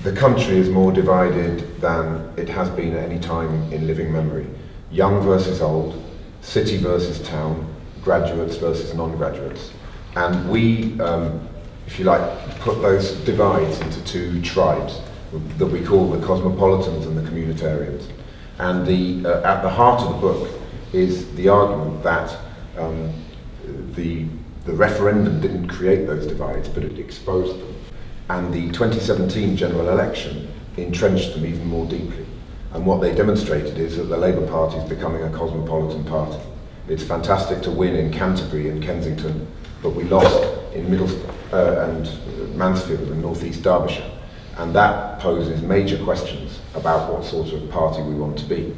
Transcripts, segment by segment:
the country is more divided than it has been at any time in living memory. Young versus old, city versus town, graduates versus non-graduates. And we, if you like, put those divides into two tribes that we call the Cosmopolitans and the communitarians. And at the heart of the book is the argument that the referendum didn't create those divides, but it exposed them. And the 2017 general election entrenched them even more deeply. And what they demonstrated is that the Labour Party is becoming a cosmopolitan party. It's fantastic to win in Canterbury and Kensington, but we lost in Middlesbrough and Mansfield and North East Derbyshire. And that poses major questions about what sort of party we want to be.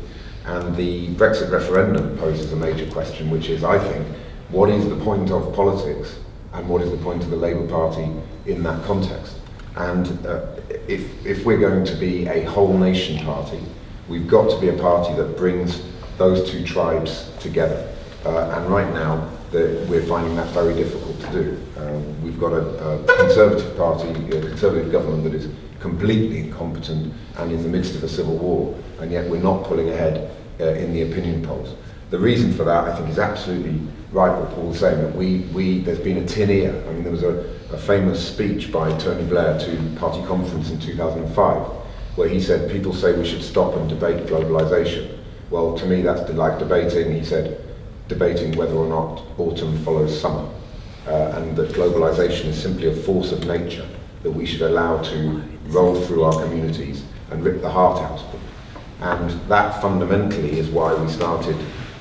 And the Brexit referendum poses a major question, which is, I think, what is the point of politics and what is the point of the Labour Party in that context? And if we're going to be a whole nation party, we've got to be a party that brings those two tribes together. And right now, we're finding that very difficult to do. We've got a Conservative party, a Conservative government that is completely incompetent and in the midst of a civil war, and yet we're not pulling ahead in the opinion polls. The reason for that, I think, is absolutely right what Paul's saying, that there's been a tin ear. I mean, there was a famous speech by Tony Blair to Party Conference in 2005, where he said, people say we should stop and debate globalisation. Well, to me, that's like debating, he said, debating whether or not autumn follows summer, and that globalisation is simply a force of nature that we should allow to roll through our communities and rip the heart out of them. And that fundamentally is why we started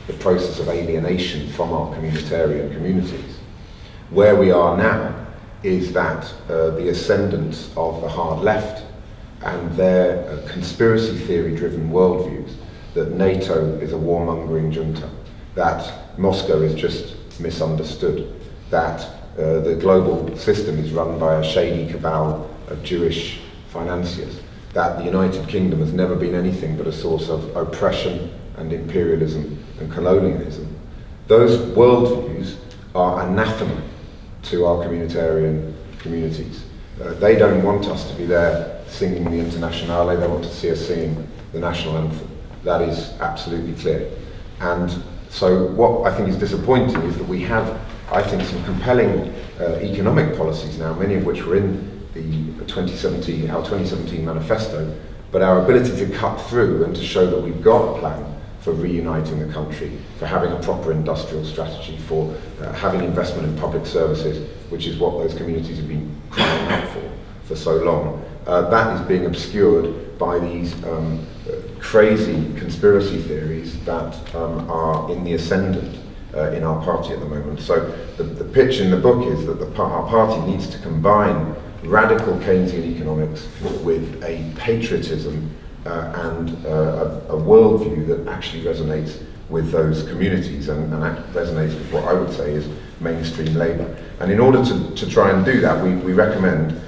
the process of alienation from our communitarian communities. Where we are now is that the ascendance of the hard left and their conspiracy theory-driven worldviews, that NATO is a warmongering junta, that Moscow is just misunderstood, that the global system is run by a shady cabal of Jewish financiers, that the United Kingdom has never been anything but a source of oppression and imperialism and colonialism. Those worldviews are anathema to our communitarian communities. They don't want us to be there singing the Internationale, they want to see us singing the national anthem. That is absolutely clear. And so what I think is disappointing is that we have, I think, some compelling economic policies now, many of which were in our 2017 manifesto, but our ability to cut through and to show that we've got a plan for reuniting the country, for having a proper industrial strategy, for having investment in public services, which is what those communities have been crying out for so long. That is being obscured by these crazy conspiracy theories that are in the ascendant in our party at the moment. So the pitch in the book is that our party needs to combine radical Keynesian economics with a patriotism and a worldview that actually resonates with those communities and resonates with what I would say is mainstream Labour. And in order to try and do that, we recommend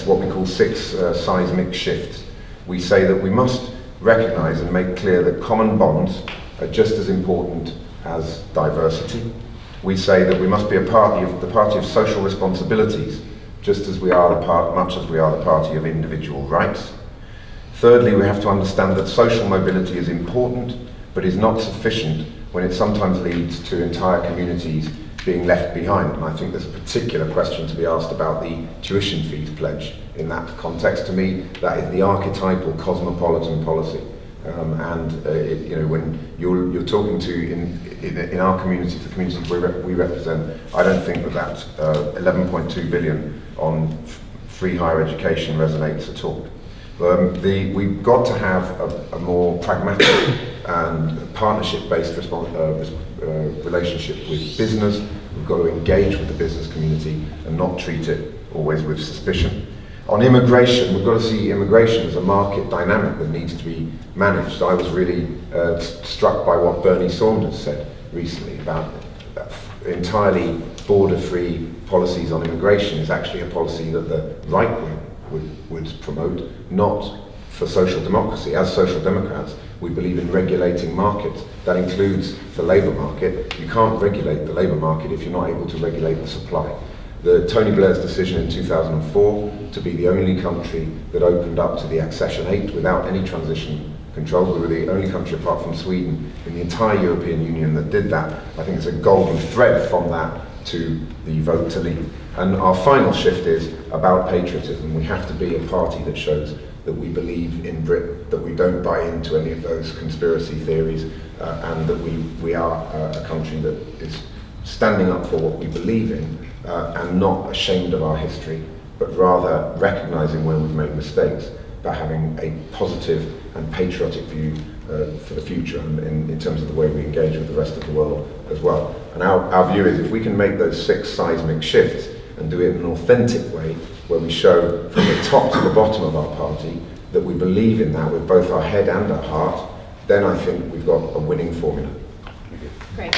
what we call 6 seismic shifts. We say that we must recognise and make clear that common bonds are just as important as diversity. We say that we must be the party of social responsibilities, just as we are much as we are the party of individual rights. Thirdly, we have to understand that social mobility is important, but is not sufficient when it sometimes leads to entire communities being left behind. And I think there's a particular question to be asked about the tuition fees pledge in that context. To me, that is the archetypal cosmopolitan policy. When you're talking to in our community, the communities we represent, I don't think that 11.2 billion on free higher education resonates at all. We've got to have a more pragmatic and partnership-based relationship with business. We've got to engage with the business community and not treat it always with suspicion. On immigration, we've got to see immigration as a market dynamic that needs to be managed. I was really struck by what Bernie Sanders said recently about entirely border-free policies on immigration is actually a policy that the right wing would promote, not for social democracy. As social democrats, we believe in regulating markets. That includes the labour market. You can't regulate the labour market if you're not able to regulate the supply. Tony Blair's decision in 2004 to be the only country that opened up to the accession 8 without any transition controls. We were the only country apart from Sweden in the entire European Union that did that. I think it's a golden thread from that to the vote to leave. And our final shift is about patriotism. We have to be a party that shows that we believe in Britain, that we don't buy into any of those conspiracy theories, and that we are a country that is standing up for what we believe in, and not ashamed of our history, but rather recognising where we've made mistakes, but having a positive and patriotic view for the future, and in terms of the way we engage with the rest of the world as well. And our view is, if we can make those 6 seismic shifts and do it in an authentic way, where we show from the top to the bottom of our party that we believe in that with both our head and our heart, then I think we've got a winning formula. Great.